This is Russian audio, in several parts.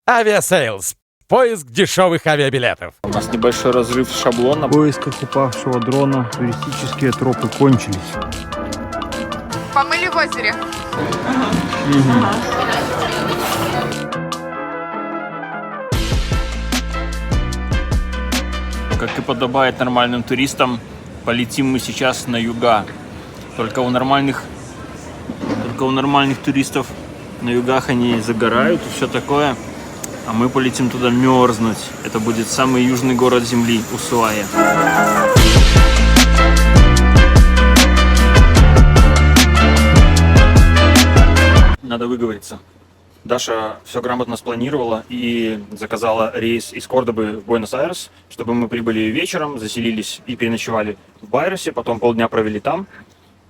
Авиасейлс. Поиск дешевых авиабилетов. У нас небольшой разрыв шаблона. В поисках упавшего дрона туристические тропы кончились. Помыли в озере. Как и подобает нормальным туристам, полетим мы сейчас на юга. Только у нормальных туристов на югах они загорают и все такое. А мы полетим туда мерзнуть. Это будет самый южный город Земли, Усуаи. Надо выговориться. Даша все грамотно спланировала и заказала рейс из Кордобы в Буэнос-Айрес, чтобы мы прибыли вечером, заселились и переночевали в Байресе, потом полдня провели там,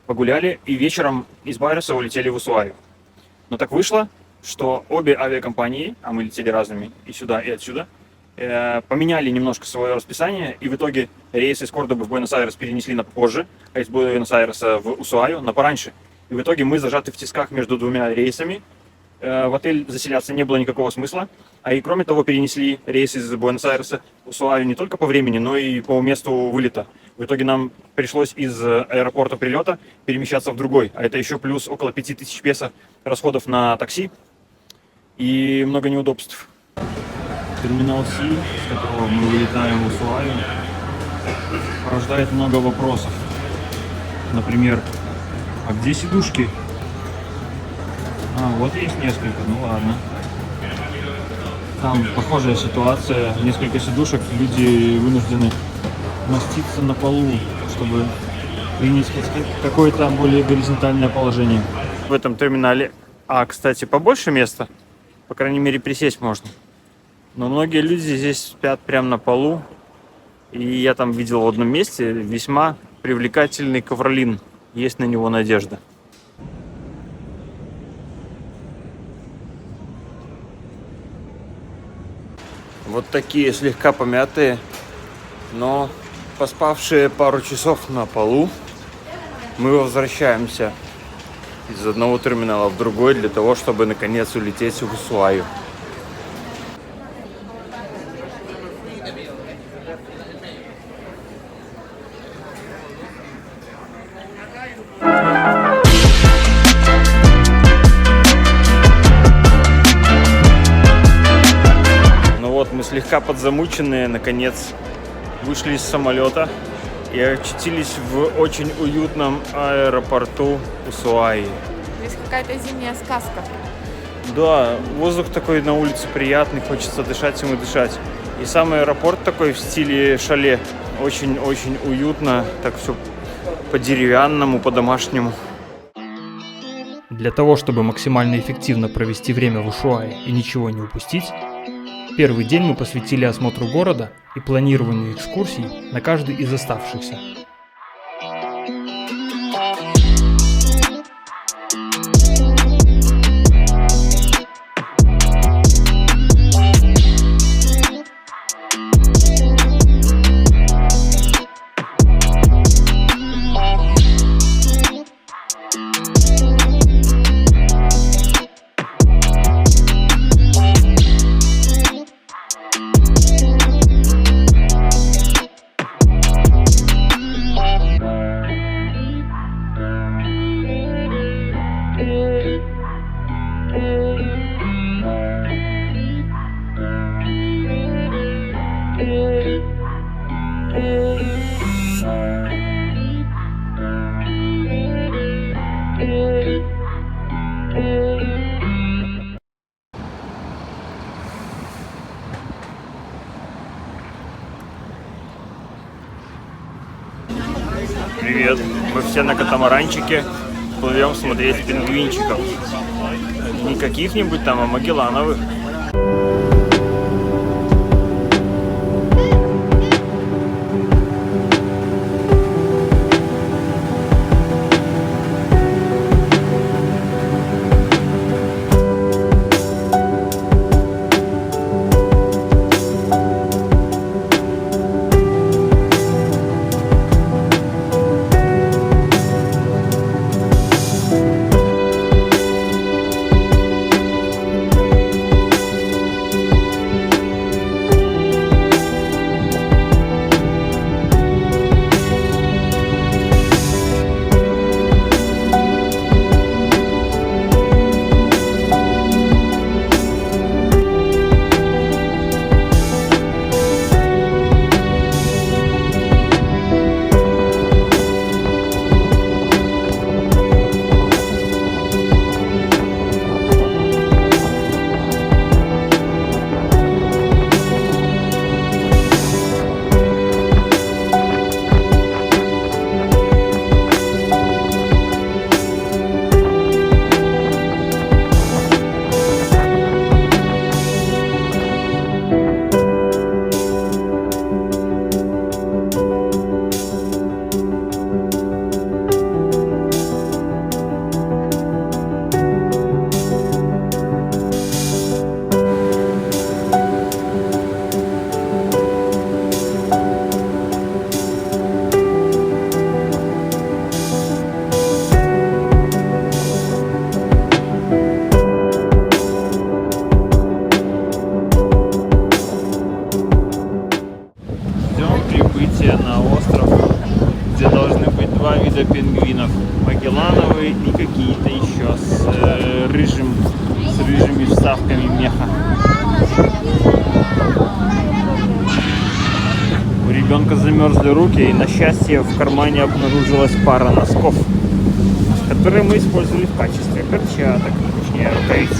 погуляли и вечером из Байреса улетели в Усуаю. Но так вышло, что обе авиакомпании, а мы летели разными и сюда, и отсюда, поменяли немножко свое расписание, и в итоге рейс из Кордобы в Буэнос-Айрес перенесли на позже, а из Буэнос-Айреса в Усуаю на пораньше. И в итоге мы зажаты в тисках между двумя рейсами. В отель заселяться не было никакого смысла. А и кроме того, перенесли рейс из Буэнос-Айреса в Усуаю не только по времени, но и по месту вылета. В итоге нам пришлось из аэропорта прилета перемещаться в другой. А это еще плюс около 5000 песо расходов на такси и много неудобств. Терминал Си, с которого мы вылетаем в Усуаю, порождает много вопросов. Например, а где сидушки? Вот есть несколько, ну ладно. Там похожая ситуация, несколько сидушек, люди вынуждены моститься на полу, чтобы принять какое-то более горизонтальное положение. В этом терминале, кстати, побольше места, по крайней мере присесть можно. Но многие люди здесь спят прямо на полу, и я там видел в одном месте весьма привлекательный ковролин, есть на него надежда. Вот такие слегка помятые, но поспавшие пару часов на полу, мы возвращаемся из одного терминала в другой для того, чтобы наконец улететь в Усуаю. Мы слегка подзамученные, наконец, вышли из самолета и очутились в очень уютном аэропорту Усуаи. Здесь какая-то зимняя сказка. Да, воздух такой на улице приятный, хочется дышать ему дышать. И сам аэропорт такой в стиле шале. Очень-очень уютно, так все по-деревянному, по-домашнему. Для того, чтобы максимально эффективно провести время в Усуаи и ничего не упустить, первый день мы посвятили осмотру города и планированию экскурсий на каждый из оставшихся. Привет, мы все на катамаранчике плывем смотреть пингвинчиков. Не каких-нибудь там, а магеллановых. Немножко замерзли руки, и на счастье в кармане обнаружилась пара носков, которые мы использовали в качестве перчаток, точнее рукавиц.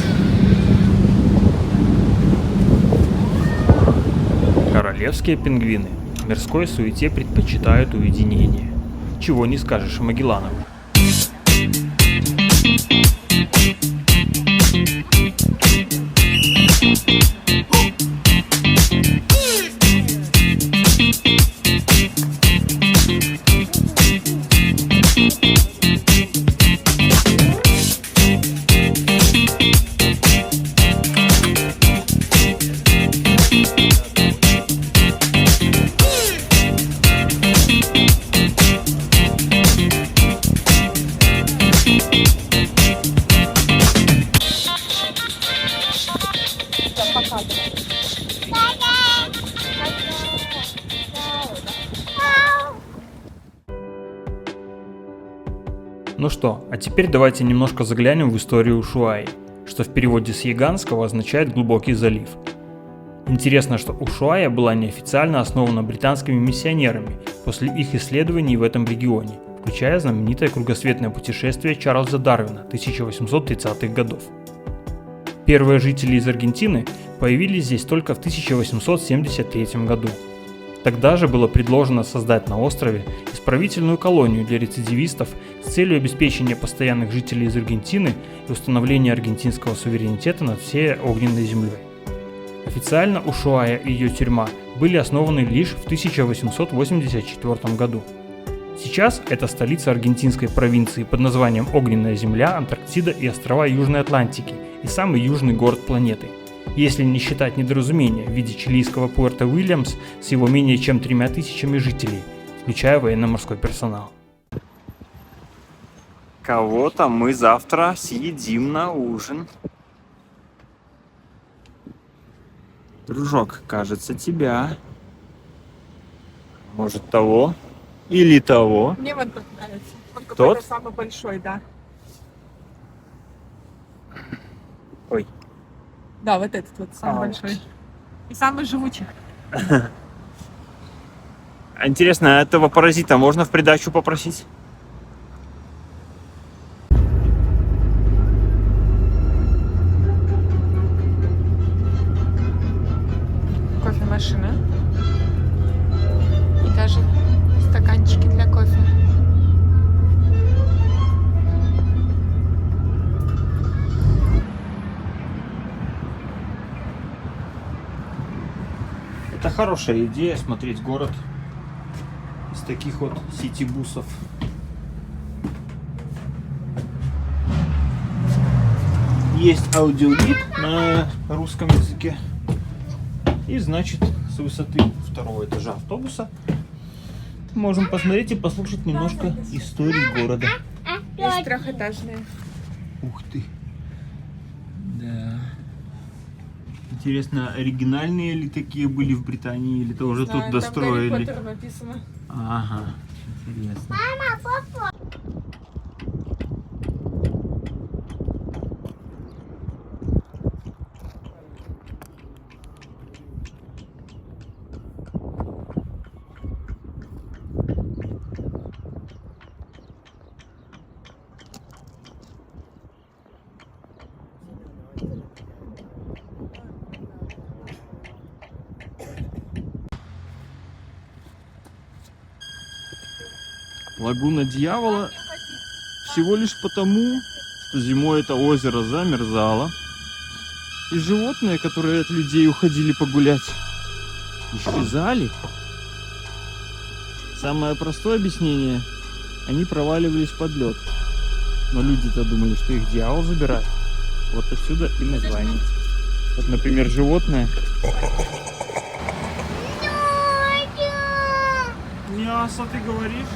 Королевские пингвины в мирской суете предпочитают уединение. Чего не скажешь о Магеллановых. Ну что, а теперь давайте немножко заглянем в историю Ушуаи, что в переводе с яганского означает «глубокий залив». Интересно, что Ушуаия была неофициально основана британскими миссионерами после их исследований в этом регионе, включая знаменитое кругосветное путешествие Чарльза Дарвина 1830-х годов. Первые жители из Аргентины появились здесь только в 1873 году. Тогда же было предложено создать на острове исправительную колонию для рецидивистов с целью обеспечения постоянных жителей из Аргентины и установления аргентинского суверенитета над всей огненной землей. Официально Ушуаия и ее тюрьма были основаны лишь в 1884 году. Сейчас это столица аргентинской провинции под названием Огненная земля, Антарктида и острова Южной Атлантики и самый южный город планеты. Если не считать недоразумения в виде чилийского Пуэрто-Уильямс с его менее чем 3000 жителей, включая военно-морской персонал. Кого-то мы завтра съедим на ужин. Дружок, кажется, тебя. Может, того? Или того? Мне вот тут нравится. Он Тот? какой-то самый большой, да. Ой. Да, вот этот вот самый большой. И самый живучий. Интересно, а этого паразита можно в придачу попросить? Кофемашина. И даже стаканчики для кофе. Это хорошая идея смотреть город из таких вот сити-бусов. Есть аудиогид на русском языке. И значит, с высоты второго этажа автобуса можем посмотреть и послушать немножко истории города. Есть трехэтажные. Ух ты. Да. Интересно, оригинальные ли такие были в Британии, или это уже тут достроили? Там Гарри Поттер написано. Ага, интересно. Мама, папа. Лагуна Дьявола всего лишь потому, что зимой это озеро замерзало, и животные, которые от людей уходили погулять, исчезали. Самое простое объяснение — они проваливались под лед. Но люди-то думали, что их дьявол забирает. Вот отсюда и название. Вот, например, животное. Мясо, ты говоришь?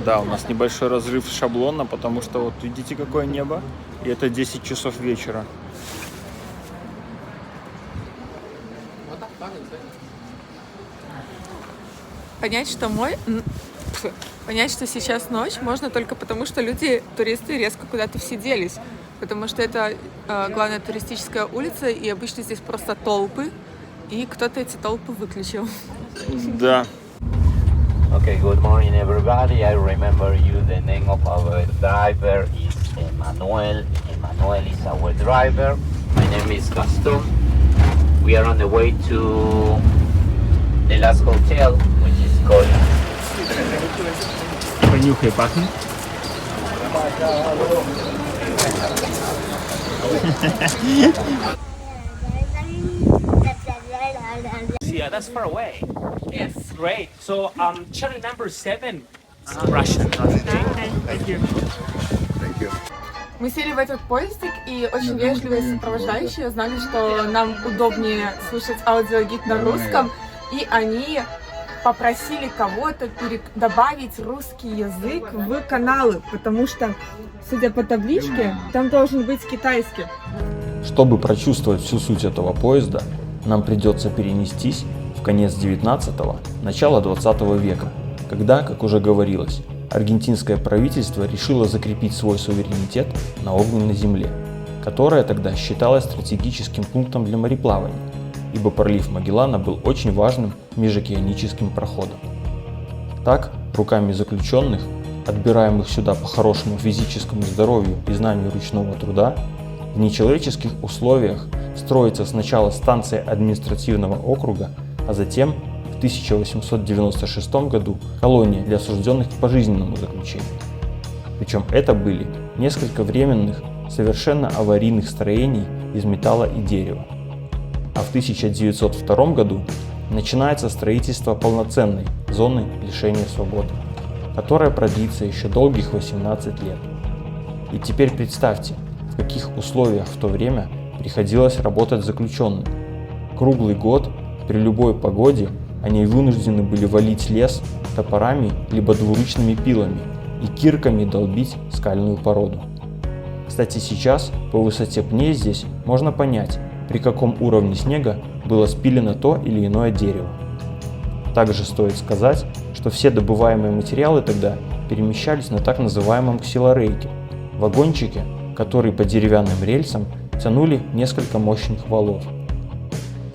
Да, у нас небольшой разрыв шаблона, потому что вот видите, какое небо, и это 10 часов вечера. Понять, что сейчас ночь, можно только потому, что люди, туристы, резко куда-то все делись. Потому что это главная туристическая улица, и обычно здесь просто толпы. и кто-то эти толпы выключил. Да. Okay, good morning everybody. I remember you. The name of our driver is Emmanuel. Emmanuel is our driver. My name is Gaston. We are on the way to the last hotel, which is called... Понюхай, пахнет. Yeah, that's far away. Yes. Great. So, channel number 7, Russian. Thank you. Мы сели в этот поездик, и очень вежливые сопровождающие знали, что нам удобнее слушать аудиогид на русском, и они попросили кого-то добавить русский язык в каналы, потому что, судя по табличке, там должен быть китайский. Чтобы прочувствовать всю суть этого поезда, нам придется перенестись в конец 19-го, начало 20 века, когда, как уже говорилось, аргентинское правительство решило закрепить свой суверенитет на огненной земле, которая тогда считалась стратегическим пунктом для мореплавания, ибо пролив Магеллана был очень важным межокеаническим проходом. Так, руками заключенных, отбираемых сюда по хорошему физическому здоровью и знанию ручного труда, в нечеловеческих условиях строится сначала станция административного округа, а затем в 1896 году колония для осужденных к пожизненному заключению. Причем это были несколько временных, совершенно аварийных строений из металла и дерева. А в 1902 году начинается строительство полноценной зоны лишения свободы, которая продлится еще долгих 18 лет. И теперь представьте, в каких условиях в то время приходилось работать заключенным. Круглый год, при любой погоде, они вынуждены были валить лес топорами либо двуручными пилами и кирками долбить скальную породу. Кстати, сейчас по высоте пней здесь можно понять, при каком уровне снега было спилено то или иное дерево. Также стоит сказать, что все добываемые материалы тогда перемещались на так называемом ксилорейке – вагончике, который по деревянным рельсам тянули несколько мощных валов.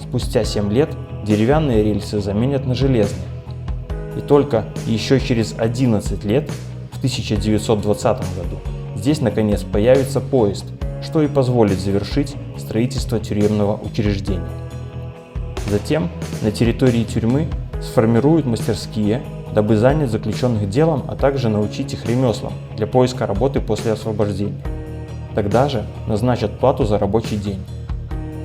Спустя 7 лет деревянные рельсы заменят на железные. И только еще через 11 лет, в 1920 году, здесь наконец появится поезд, что и позволит завершить строительство тюремного учреждения. Затем на территории тюрьмы сформируют мастерские, дабы занять заключенных делом, а также научить их ремеслам для поиска работы после освобождения. Тогда же назначат плату за рабочий день.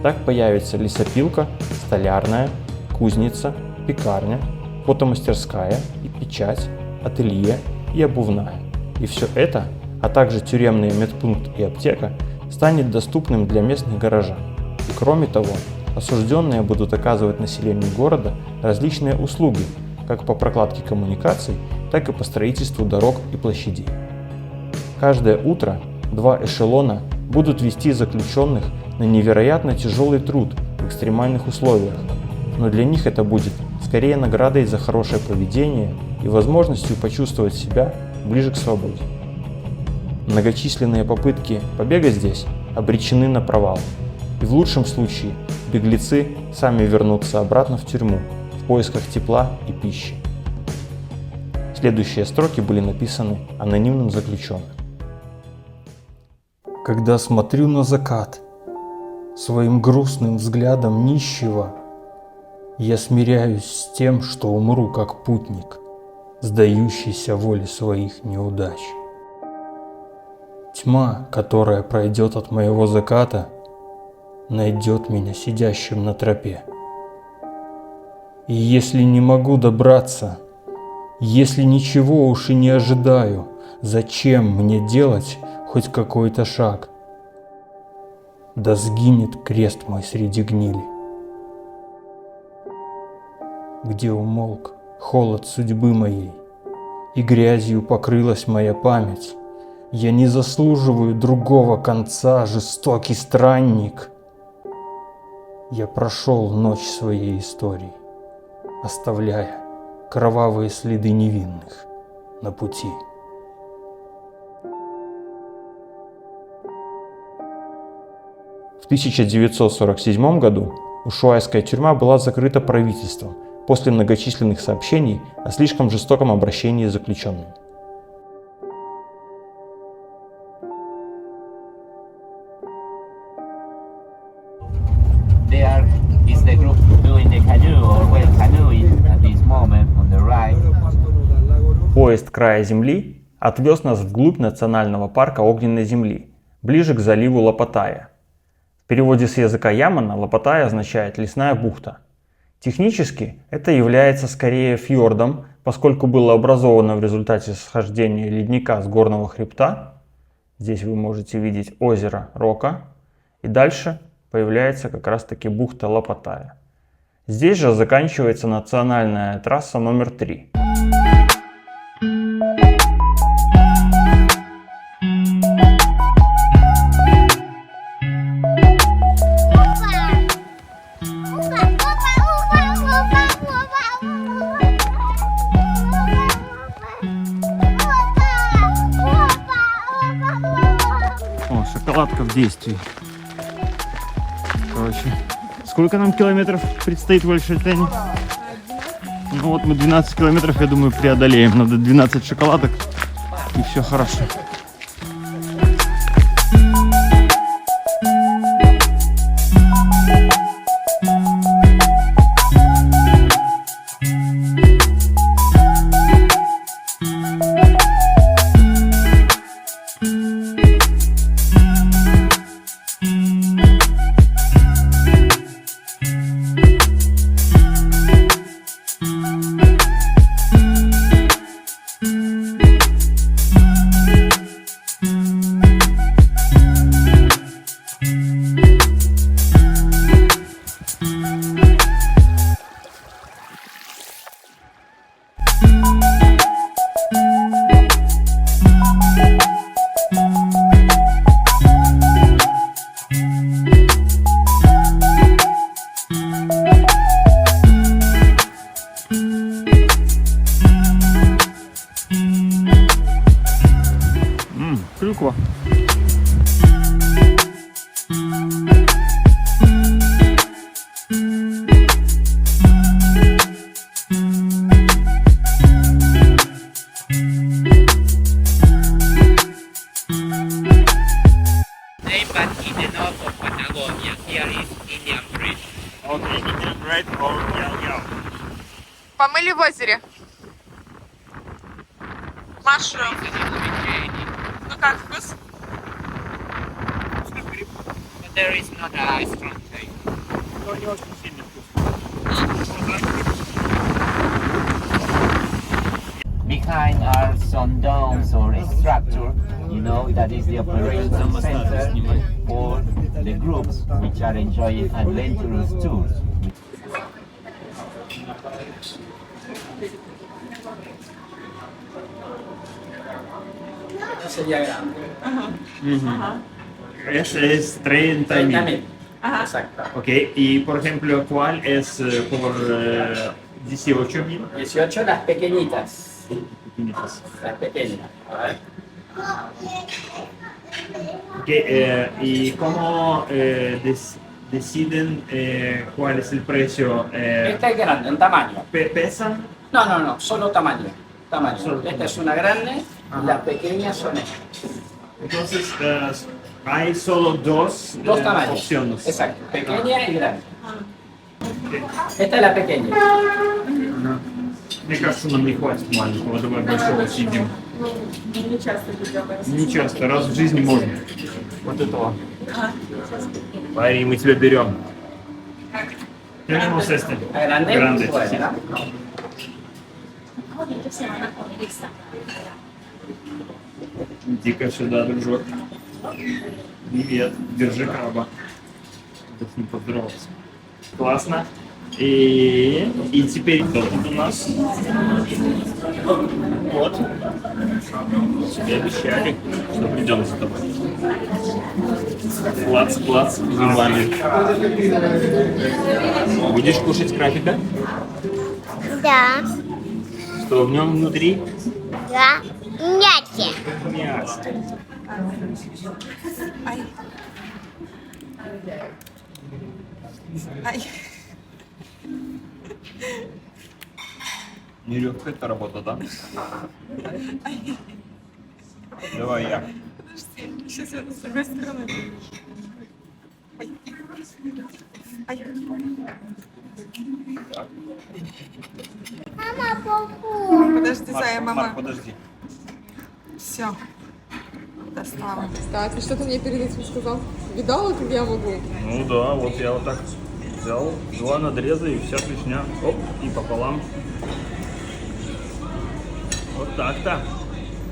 Так появится лесопилка, столярная, кузница, пекарня, фотомастерская и печать, ателье и обувная. И все это, а также тюремный медпункт и аптека, станет доступным для местных горожан. И кроме того, осужденные будут оказывать населению города различные услуги, как по прокладке коммуникаций, так и по строительству дорог и площадей. Каждое утро 2 эшелона будут вести заключенных на невероятно тяжелый труд в экстремальных условиях, но для них это будет скорее наградой за хорошее поведение и возможностью почувствовать себя ближе к свободе. Многочисленные попытки побега здесь обречены на провал, и в лучшем случае беглецы сами вернутся обратно в тюрьму в поисках тепла и пищи. Следующие строки были написаны анонимным заключенным. Когда смотрю на закат, своим грустным взглядом нищего, я смиряюсь с тем, что умру как путник, сдающийся воле своих неудач. Тьма, которая пройдет от моего заката, найдет меня сидящим на тропе. И если не могу добраться, если ничего уж и не ожидаю, зачем мне делать хоть какой-то шаг? Да сгинет крест мой среди гнили. Где умолк холод судьбы моей, и грязью покрылась моя память, я не заслуживаю другого конца, жестокий странник. Я прошел ночь своей истории, оставляя кровавые следы невинных на пути. В 1947 году Ушуайская тюрьма была закрыта правительством после многочисленных сообщений о слишком жестоком обращении с заключенными. There is the group doing the canoe or well canoeing at this moment on the right. Поезд края земли отвез нас вглубь национального парка Огненной земли, ближе к заливу Лапатая. В переводе с языка Ямана Лапатая означает «лесная бухта». Технически это является скорее фьордом, поскольку было образовано в результате схождения ледника с горного хребта. Здесь вы можете видеть озеро Рока. И дальше появляется как раз таки бухта Лапатая. Здесь же заканчивается национальная трасса номер 3. О, шоколадка в действии. Короче, сколько нам километров предстоит в Эль-Шальтене? Ну вот мы 12 километров, я думаю, преодолеем. Надо 12 шоколадок, и все хорошо. Клюква. Name but in the north of Patagonia. Here is Indian Bridge. Okay, Indian Red or Yao. Помыли в озере. Машрум. Ну как, вкус? But there is not a strong taste. Behind are some domes or a structure, you know, that is the operations center for the groups which are enjoying adventurous tours. Ese es 30.000. Exacto. Ok, y por ejemplo, ¿cuál es por 18.000? 18 las pequeñitas. Pequeñitas. Las pequeñas. A ver. Ok, ¿y cómo deciden cuál es el precio? Esta es grande, en tamaño. ¿Pesan? No, solo tamaño. Tamaño. Solo Esta tamaño. es una grande Ajá. y las pequeñas son estas. Entonces, hay solo dos Tamaños. opciones. Exacto. Pequeña y grande. Esta es la pequeña. Мне кажется, нам не хватит маленького, давай большого съедим. Не часто делаем. Не часто, раз в жизни можно. Вот этого. Парень, мы тебя берем. Tenemos este. La grande. Grande, Bueno, sí. Иди-ка сюда, дружок. Привет, держи краба. Это с ним поздоровался. Классно. И теперь кто тут у нас? Вот. Тебе обещали, что придем за тобой. Плац зубами. Будешь кушать крабика? Да, Что в нем внутри? да, мясо. Мясо. Ай. Нелегкая эта работа, да? Давай я. Подожди, сейчас я с другой стороны. Ай. Ай. Мама, папу. Подожди, Зая, мама. Марк, подожди. Все. Достала. Так, и что ты мне перед этим сказал? Видала, как я могу? Ну да, вот я вот так взял 2 надреза и вся клешня. Оп, и пополам. Вот так-то.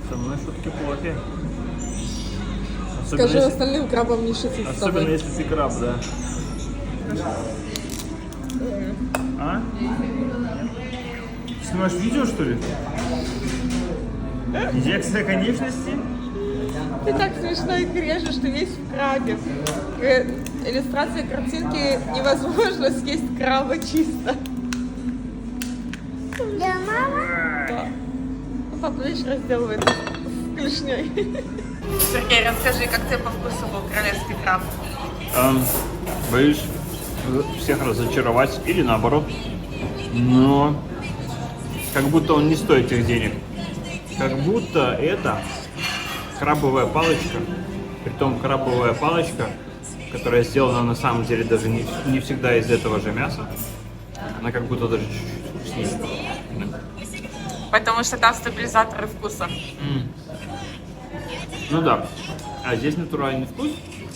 Со мной шутки плохи. Скажи остальным крабам не шутить с Особенно тобой. если ты краб, да. А? Снимаешь видео, что ли? Инъекция конечности? Ты так смешно их режешь, что весь в крабе. Иллюстрация картинки «Невозможно съесть краба чисто». Да, мама. Да. Ну, папа, видишь, разделывает клешней. Сергей, расскажи, как тебе по вкусу был королевский краб? Боюсь всех разочаровать или наоборот. Но как будто он не стоит этих денег. Как будто это крабовая палочка. Притом крабовая палочка, которая сделана на самом деле даже не всегда из этого же мяса. Она как будто даже чуть-чуть вкуснее. Да. Потому что там стабилизаторы вкуса. Ну да. А здесь натуральный вкус?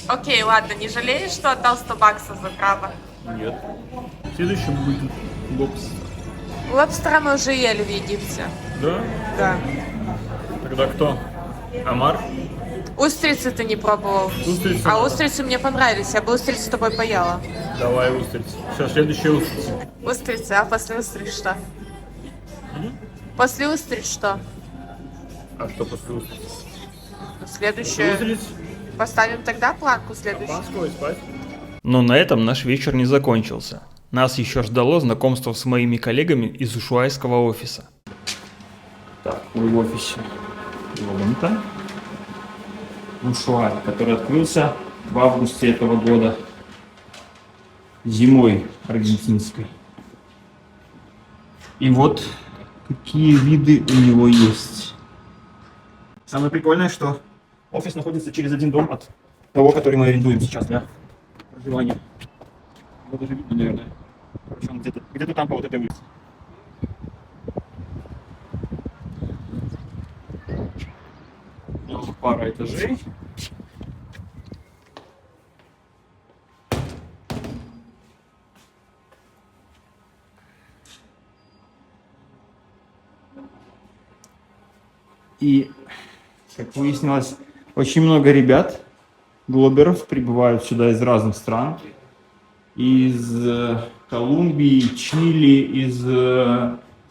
Окей, ладно, не жалеешь, что отдал 100 баксов за краба? Нет. Следующим будет лобстер. Лобстера мы уже ели в Египте. Да? Да. Тогда кто? Омар? Устрицы ты не пробовал. Устрицы. А устрицы мне понравились, я бы устрицу с тобой поела. Давай устрицы. Все, следующая устрица. Устрицы, а после устриц что? После устриц что? А что после устриц? Следующее. Устриц? Поставим тогда планку следующую. Шампанского и спать. Но на этом наш вечер не закончился. Нас еще ждало знакомство с моими коллегами из ушуайского офиса. Так, мы в офисе Ломонта, Ушуай, который открылся в августе этого года, зимой аргентинской. И вот какие виды у него есть. Самое прикольное, что офис находится через один дом от того, который мы арендуем сейчас для проживания. Его даже видно, наверное. Короче, он где-то там по вот этой улице. Пара этажей. И, как выяснилось, очень много ребят, глоберов, прибывают сюда из разных стран. Из Колумбии, Чили, из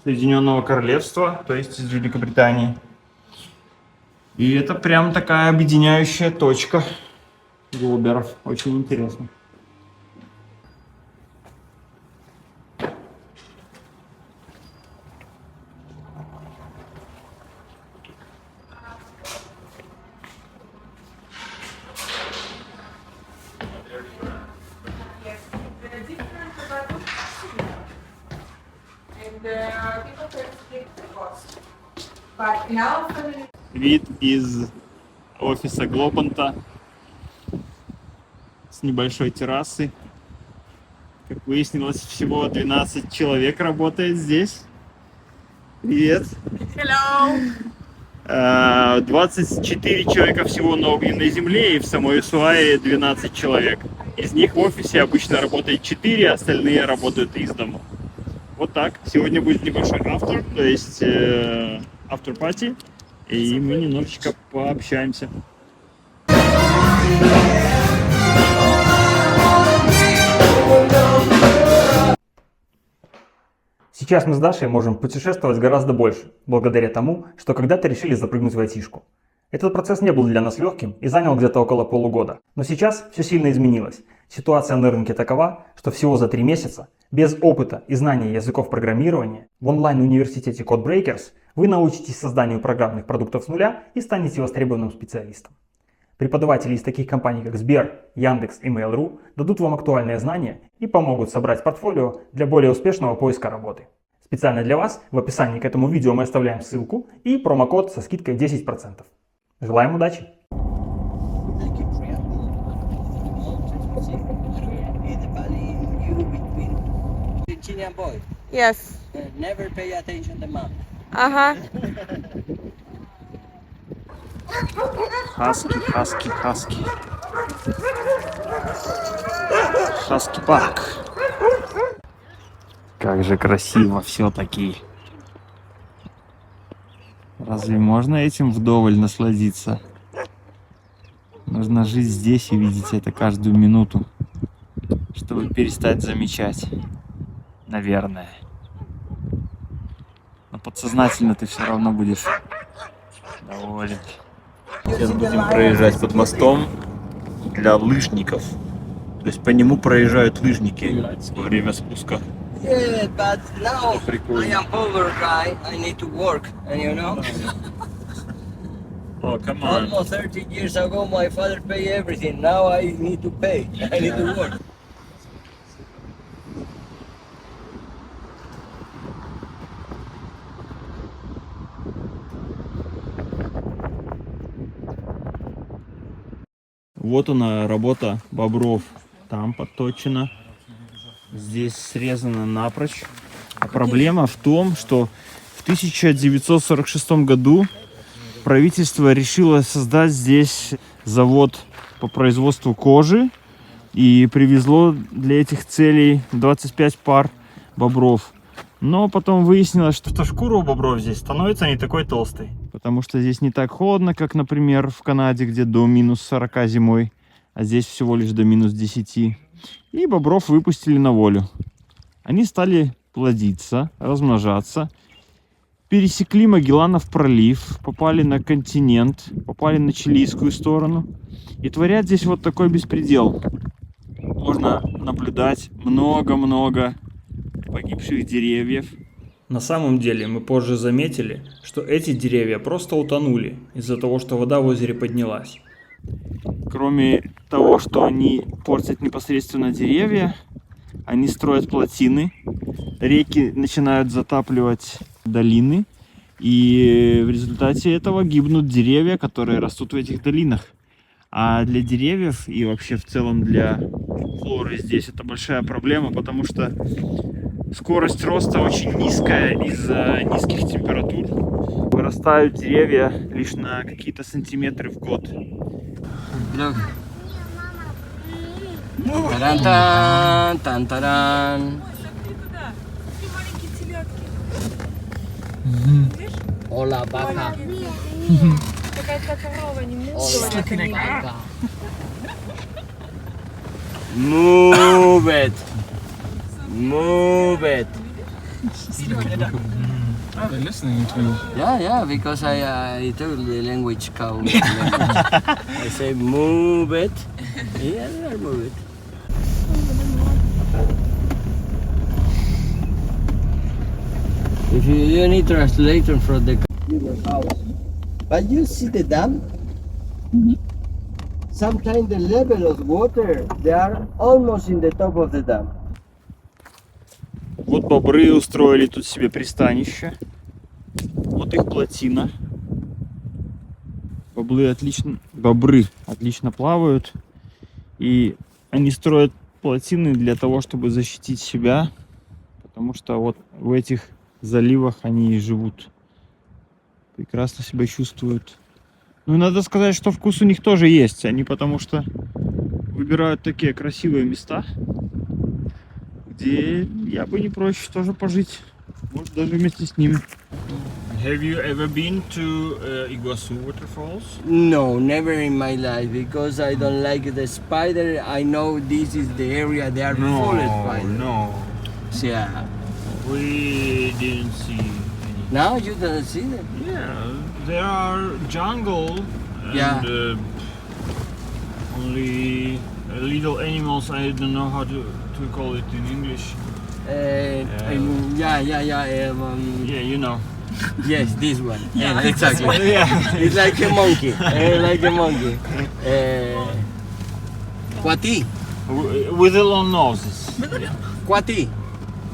Соединенного Королевства, то есть из Великобритании. И это прям такая объединяющая точка глоберов. Очень интересно. Вид из офиса Глобанта с небольшой террасы. Как выяснилось, всего 12 человек работает здесь. Привет. Hello. 24 человека всего на огненной земле, и в самой Усуае 12 человек. Из них в офисе обычно работает 4, остальные работают из дома. Вот так. Сегодня будет небольшой автор, то есть автор-пати, и мы немножечко пообщаемся. Сейчас мы с Дашей можем путешествовать гораздо больше, благодаря тому, что когда-то решили запрыгнуть в айтишку. Этот процесс не был для нас легким и занял где-то около полугода. Но сейчас все сильно изменилось. Ситуация на рынке такова, что всего за 3 месяца, без опыта и знания языков программирования, в онлайн-университете Codebreakers вы научитесь созданию программных продуктов с нуля и станете востребованным специалистом. Преподаватели из таких компаний, как Сбер, Яндекс и Mail.ru дадут вам актуальные знания и помогут собрать портфолио для более успешного поиска работы. Специально для вас в описании к этому видео мы оставляем ссылку и промокод со скидкой 10%. Желаем удачи! Yes. Never pay attention to mom. Ага. Хаски, хаски, хаски. Хаски парк. Как же красиво все-таки. Разве можно этим вдоволь насладиться? Нужно жить здесь и видеть это каждую минуту, чтобы перестать замечать. Наверное. Но подсознательно ты все равно будешь доволен. Сейчас будем проезжать под мостом для лыжников. То есть по нему проезжают лыжники во время спуска. Yeah, but now Прикольно. I am older guy. I need to work, and you know. Oh, come on. Almost 30 years ago, my father paid everything. Now I need to pay. I need to work. Вот она, работа бобров. Там подточена. Здесь срезано напрочь. А проблема в том, что в 1946 году правительство решило создать здесь завод по производству кожи и привезло для этих целей 25 пар бобров. Но потом выяснилось, что шкура у бобров здесь становится не такой толстой. Потому что здесь не так холодно, как, например, в Канаде, где до минус 40 зимой, а здесь всего лишь до минус 10. И бобров выпустили на волю. Они стали плодиться, размножаться, пересекли Магелланов пролив, попали на континент, попали на чилийскую сторону и творят здесь вот такой беспредел. Можно наблюдать много-много погибших деревьев. На самом деле мы позже заметили, что эти деревья просто утонули из-за того, что вода в озере поднялась. Кроме того, что они портят непосредственно деревья, они строят плотины, реки начинают затапливать долины, и в результате этого гибнут деревья, которые растут в этих долинах. А для деревьев и вообще в целом для флоры здесь это большая проблема, потому что скорость роста очень низкая из-за низких температур. Вырастают деревья лишь на какие-то сантиметры в год. Look. Таран-тан, тан-таран. Hola, vaca. Какая-то корова, не Hola, vaca. Move it. Move it. They're listening to you. Yeah, because I took the language cow. I say move it. Yeah, I move it. If you need translation from the house, but you see the dam. Sometimes the level of water they are almost in the top of the dam. Вот бобры устроили тут себе пристанище. Вот их плотина. Бобры отлично плавают. И они строят плотины для того, чтобы защитить себя. Потому что вот в этих заливах они и живут. Прекрасно себя чувствуют. Ну и надо сказать, что вкус у них тоже есть. Они потому что выбирают такие красивые места, где я бы не прочь тоже пожить. Может, даже вместе с ними. Have you ever been to Iguazu waterfalls? No, never in my life because I don't like the spider. I know this is the area they are full of spiders. No. Yeah. We didn't see any. Now you don't see them. Yeah, there are jungle and Yeah. Only little animals. I don't know how to call it in English. Yeah. Yeah, you know. Yes, this one. Yeah, exactly. It's like a monkey. Like a monkey. Quati. With the long noses. Quati.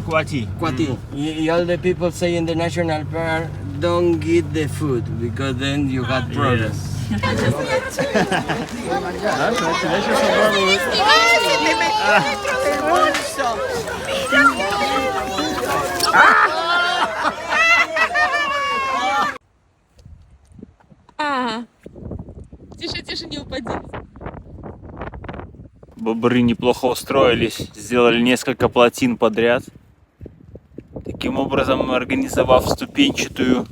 Quati. Quati. All the people say in the national park, don't get the food because then you got problems. Тише, тише, не упади. Бобры неплохо устроились, сделали несколько плотин подряд. Таким образом, организовав ступенчатую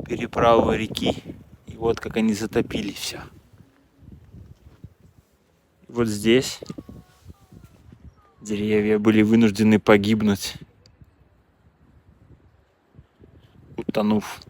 переправу реки. И вот как они затопили все. Вот здесь деревья были вынуждены погибнуть, утонув.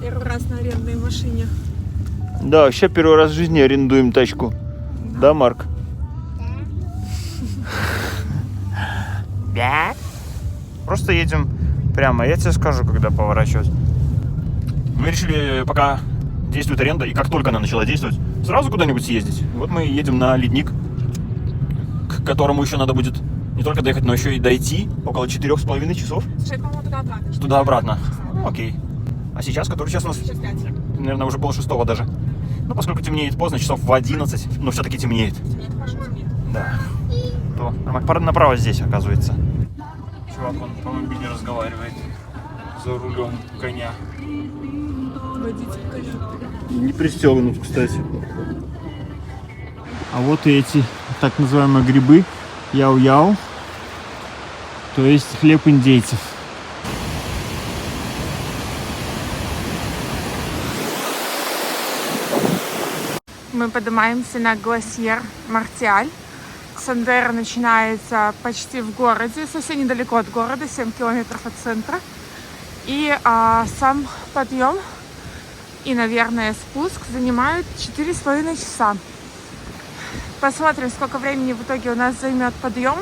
Первый раз на арендной машине. Да, вообще первый раз в жизни арендуем тачку. Да, Марк? Да. Просто едем прямо. Я тебе скажу, когда поворачивать. Мы решили, пока действует аренда, и как только она начала действовать, сразу куда-нибудь съездить. Вот мы едем на ледник, к которому еще надо будет не только доехать, но еще и дойти около 4,5 часов. Слушай, по-моему, туда-обратно. Туда-обратно. Ну, окей. А сейчас, который час у нас, Сейчас 5. наверное, уже полшестого даже. Ну, поскольку темнеет поздно, часов в 11, но все-таки темнеет. Темнеет, хорошо темнеет. Да. То, пора направо здесь, оказывается. Чувак, он по мобиле разговаривает за рулем коня. Водитель коня. Не пристегнут, кстати. А вот и эти так называемые грибы яу-яу, то есть хлеб индейцев. Мы поднимаемся на Гласьер Мартиаль. Сандеро начинается почти в городе, совсем недалеко от города, 7 километров от центра. И сам подъем и, наверное, спуск занимают 4,5 часа. Посмотрим, сколько времени в итоге у нас займет подъем.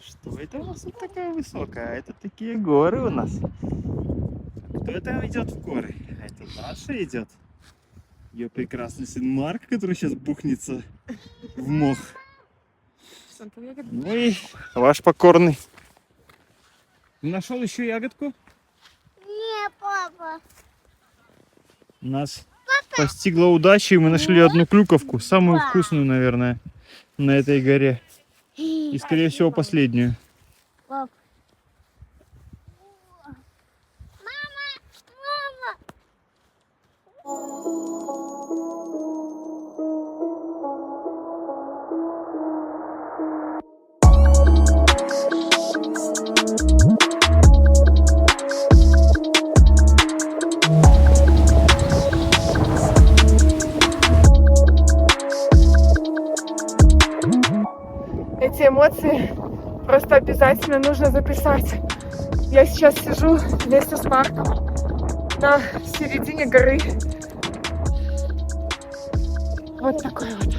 Что это у нас тут такая высокая? Это такие горы у нас. Кто это идет в горы? Это Даша идет. Ее прекрасный сын Марк, который сейчас бухнется в мох. Ну и ваш покорный. Нашел еще ягодку? Не, папа. Нас постигла удача, и мы нашли одну клюковку, самую вкусную, наверное, на этой горе. И, скорее всего, последнюю. Пап. Эти эмоции просто обязательно нужно записать. Я сейчас сижу вместе с Марком на середине горы. Вот такой вот.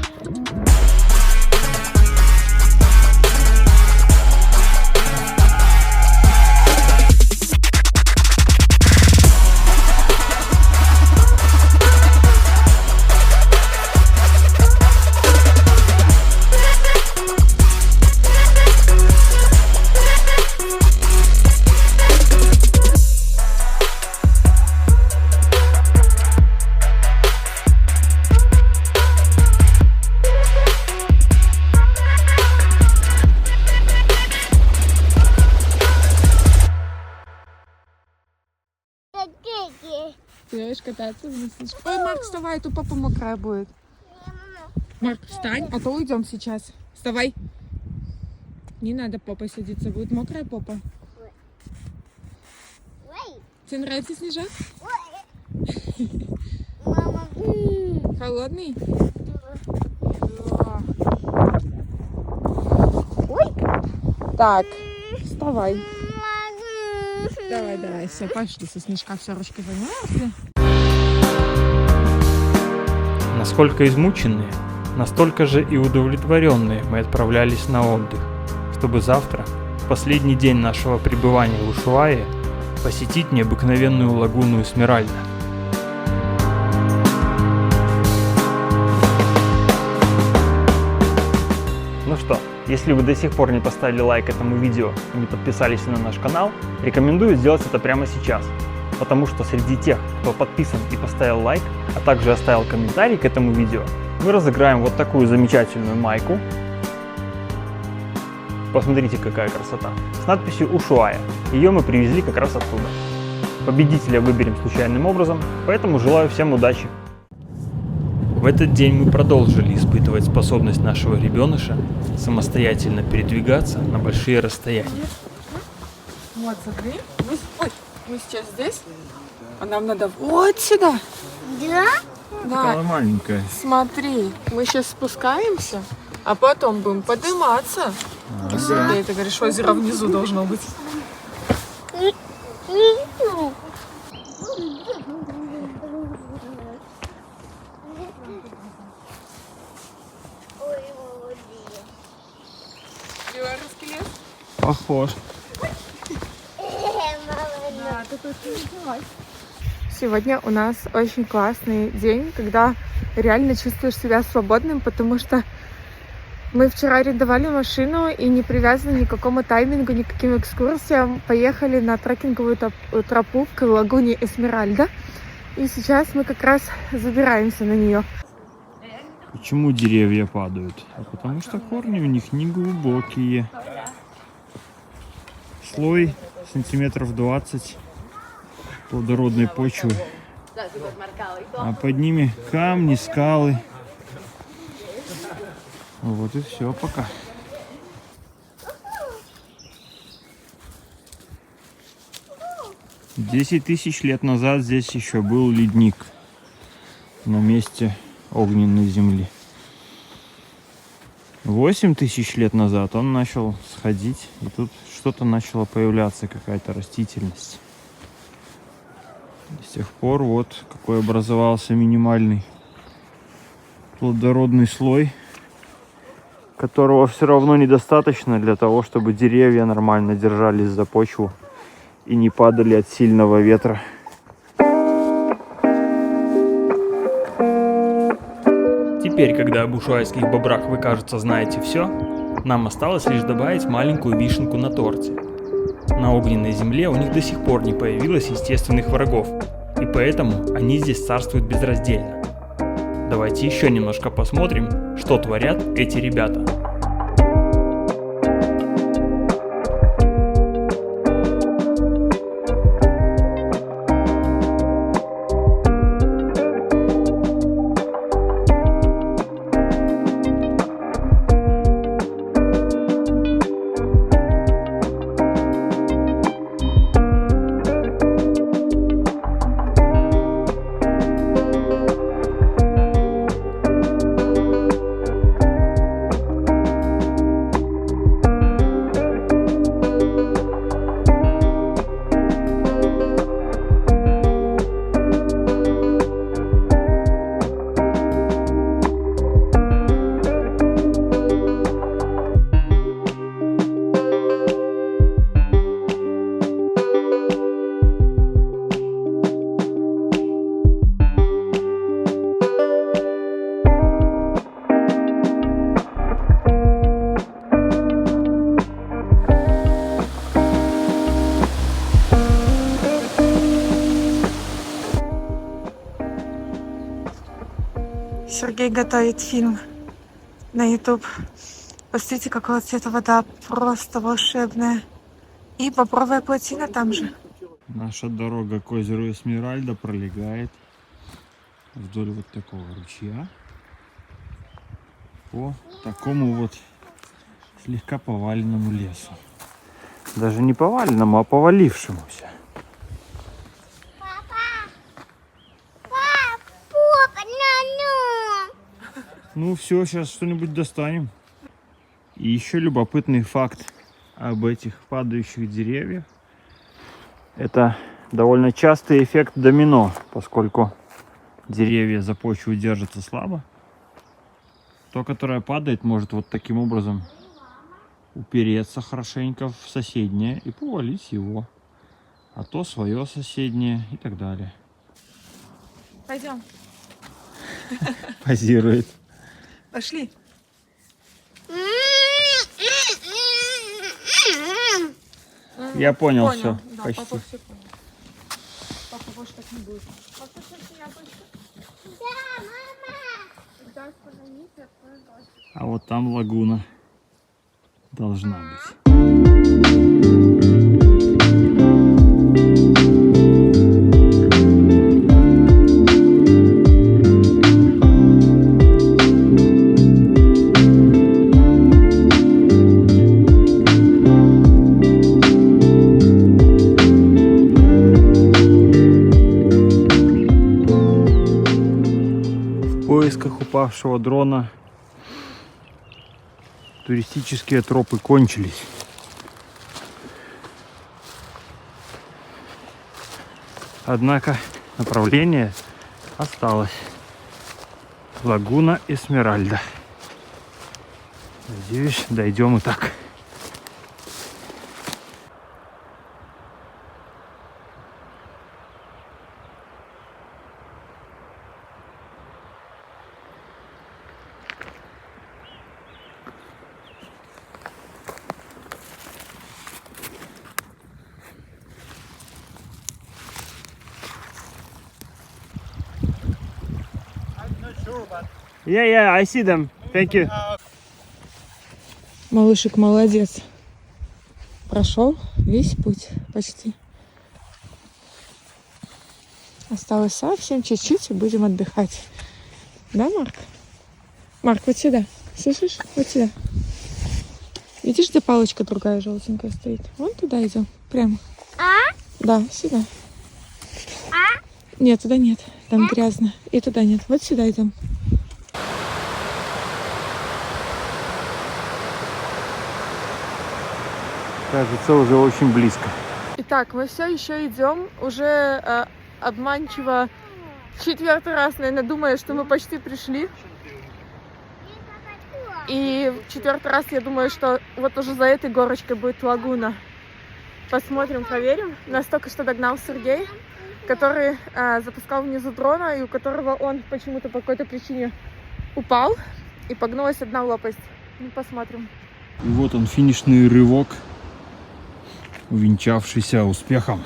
Успеешь кататься в снежках? Ой, Марк, вставай, а то папа мокрая будет. Марк, встань, а то уйдем сейчас. Вставай. Не надо попой садиться, будет мокрая попа. Тебе нравится снежок? Мама. Холодный? Так, вставай. Давай, все, пошли, со снежка все ручки замерзли. Насколько измученные, настолько же и удовлетворенные мы отправлялись на отдых, чтобы завтра, в последний день нашего пребывания в Ушуае, посетить необыкновенную лагуну Эсмеральда. Ну что, если вы до сих пор не поставили лайк этому видео и не подписались на наш канал, рекомендую сделать это прямо сейчас. Потому что среди тех, кто подписан и поставил лайк, а также оставил комментарий к этому видео, мы разыграем вот такую замечательную майку. Посмотрите, какая красота. С надписью «Ушуая». Ее мы привезли как раз оттуда. Победителя выберем случайным образом, поэтому желаю всем удачи. В этот день мы продолжили испытывать способность нашего ребеныша самостоятельно передвигаться на большие расстояния. Вот, смотри. Мы сейчас здесь, а нам надо вот сюда. Да? Да. Маленькая. Смотри, мы сейчас спускаемся, а потом будем подниматься. Сергей, ты говоришь, озеро внизу должно быть. Белорусский лес? Похож. Сегодня у нас очень классный день, когда реально чувствуешь себя свободным, потому что мы вчера арендовали машину и не привязаны ни к какому таймингу, ни к каким экскурсиям. Поехали на трекинговую тропу к лагуне Эсмеральда. И сейчас мы как раз забираемся на нее. Почему деревья падают? Потому что корни у них не глубокие. Слой сантиметров 20 плодородной почвы. А под ними камни, скалы. Вот и все пока. 10 тысяч лет назад здесь еще был ледник на месте огненной земли. 8 тысяч лет назад он начал сходить, и тут что-то начало появляться, какая-то растительность. И с тех пор вот какой образовался минимальный плодородный слой, которого все равно недостаточно для того, чтобы деревья нормально держались за почву и не падали от сильного ветра. Теперь, когда об ушуайских бобрах вы, кажется, знаете все, нам осталось лишь добавить маленькую вишенку на торте. На огненной земле у них до сих пор не появилось естественных врагов, и поэтому они здесь царствуют безраздельно. Давайте еще немножко посмотрим, что творят эти ребята. Сергей готовит фильм на YouTube. Посмотрите, какого цвета вода, просто волшебная. И бобровая плотина там же. Наша дорога к озеру Эсмеральда пролегает вдоль вот такого ручья по такому вот слегка поваленному лесу. Даже не поваленному, а повалившемуся. Папа, ну. Ну все, сейчас что-нибудь достанем. И еще любопытный факт об этих падающих деревьях. Это довольно частый эффект домино, поскольку деревья за почву держатся слабо. То, которое падает, может вот таким образом упереться хорошенько в соседнее и повалить его. А то свое соседнее и так далее. Пойдем. Позирует. Пошли. Я понял, Понял. все. Да, Почти. папа все понял. Папа больше так не будет. Папа, слушай, яблочко. Да, мама. Да, пожалуйста, пожалуйста. А вот там лагуна должна быть. В поисках упавшего дрона туристические тропы кончились. Однако направление осталось. Лагуна Эсмеральда. Надеюсь, дойдем и так. Yeah, I see them. Thank you. Малышек молодец. Прошел весь путь почти. Осталось совсем чуть-чуть и будем отдыхать. Да, Марк? Марк, вот сюда. Слышишь? Вот сюда. Видишь, где палочка другая желтенькая стоит? Вон туда идем. Прямо. Да, сюда. Нет, туда нет. Там грязно. И туда нет. Вот сюда идем. Кажется, уже очень близко. Итак, мы все еще идем, уже обманчиво в 4-й раз, наверное, думая, что мы почти пришли. И в 4-й раз я думаю, что вот уже за этой горочкой будет лагуна. Посмотрим, проверим. Нас только что догнал Сергей, который запускал внизу дрона, и у которого он почему-то по какой-то причине упал, и погнулась одна лопасть. Ну, посмотрим. И вот он, финишный рывок, увенчавшийся успехом.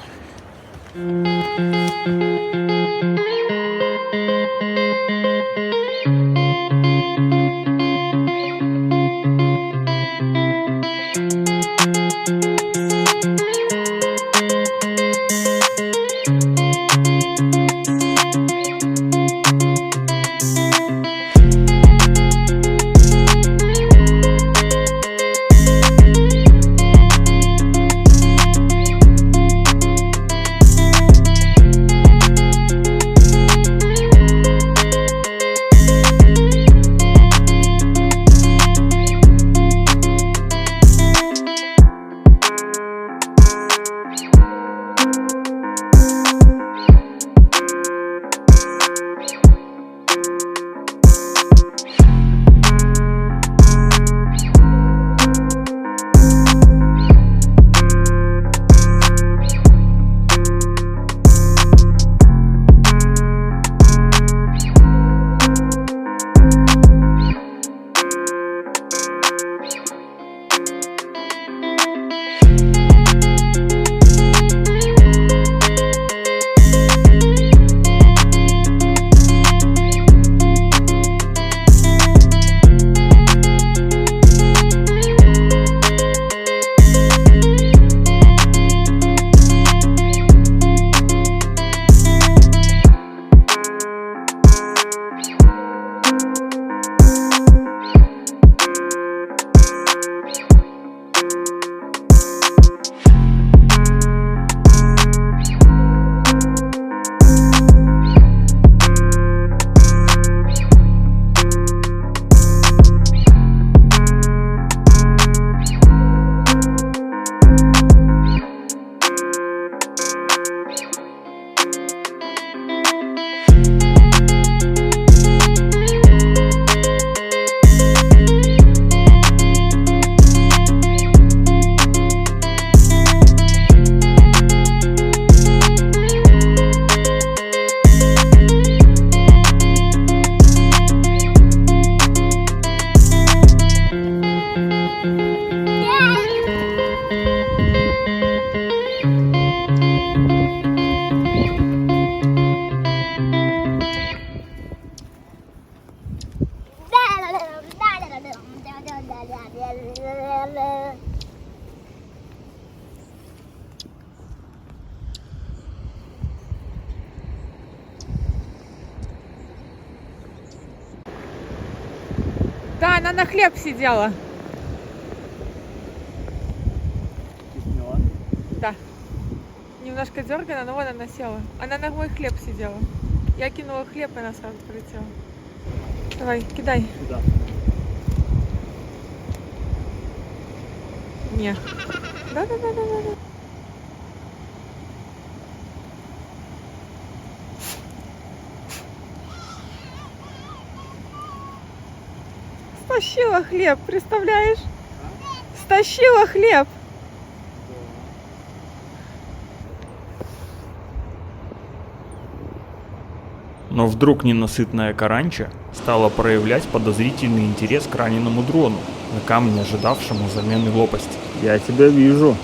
Да, она на хлеб сидела. Да. Немножко дергана, но вот она села. Она на мой хлеб сидела. Я кинула хлеб, и она сразу полетела. Давай, кидай. Куда? Не. Да. Стащила хлеб, представляешь? Стащила хлеб. Но вдруг ненасытная Каранча стала проявлять подозрительный интерес к раненому дрону, никак не ожидавшему замены лопасти. Я тебя вижу.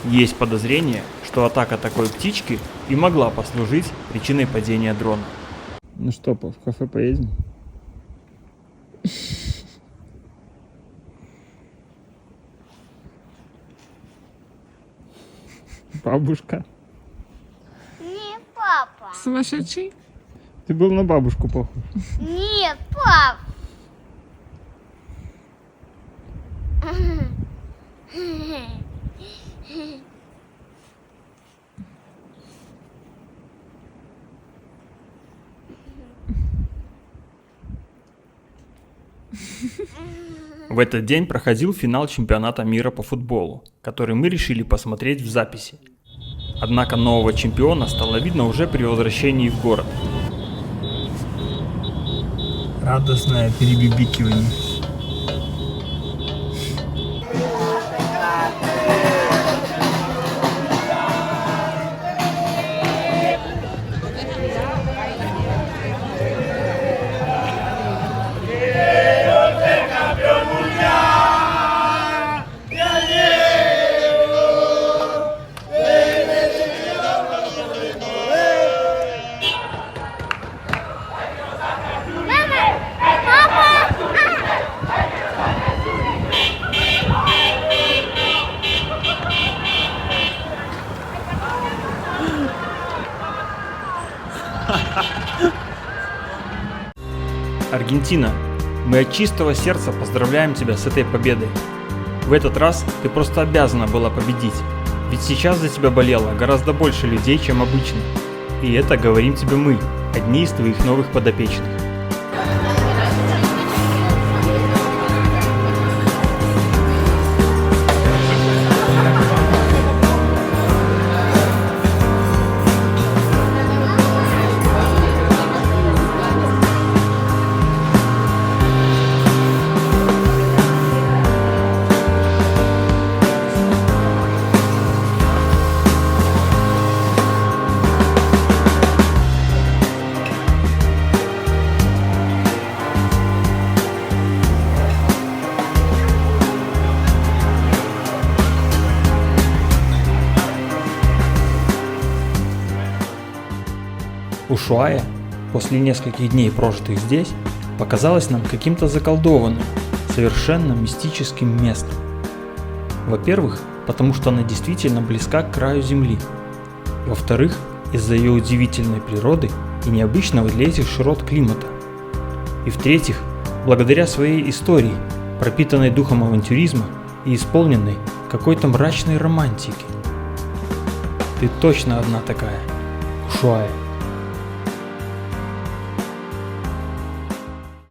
Есть подозрение, что атака такой птички и могла послужить причиной падения дрона. Ну что, в кафе поедем? Бабушка. Не папа. Сумасшедший? Ты был на бабушку похож. Не пап. В этот день проходил финал чемпионата мира по футболу, который мы решили посмотреть в записи. Однако нового чемпиона стало видно уже при возвращении в город. Радостное перебибикивание. Аргентина, мы от чистого сердца поздравляем тебя с этой победой. В этот раз ты просто обязана была победить, ведь сейчас за тебя болело гораздо больше людей, чем обычно. И это говорим тебе мы, одни из твоих новых подопечных. Ушуайя, после нескольких дней, прожитых здесь, показалась нам каким-то заколдованным, совершенно мистическим местом. Во-первых, потому что она действительно близка к краю Земли. Во-вторых, из-за ее удивительной природы и необычного для этих широт климата. И в-третьих, благодаря своей истории, пропитанной духом авантюризма и исполненной какой-то мрачной романтики. Ты точно одна такая, Ушуайя.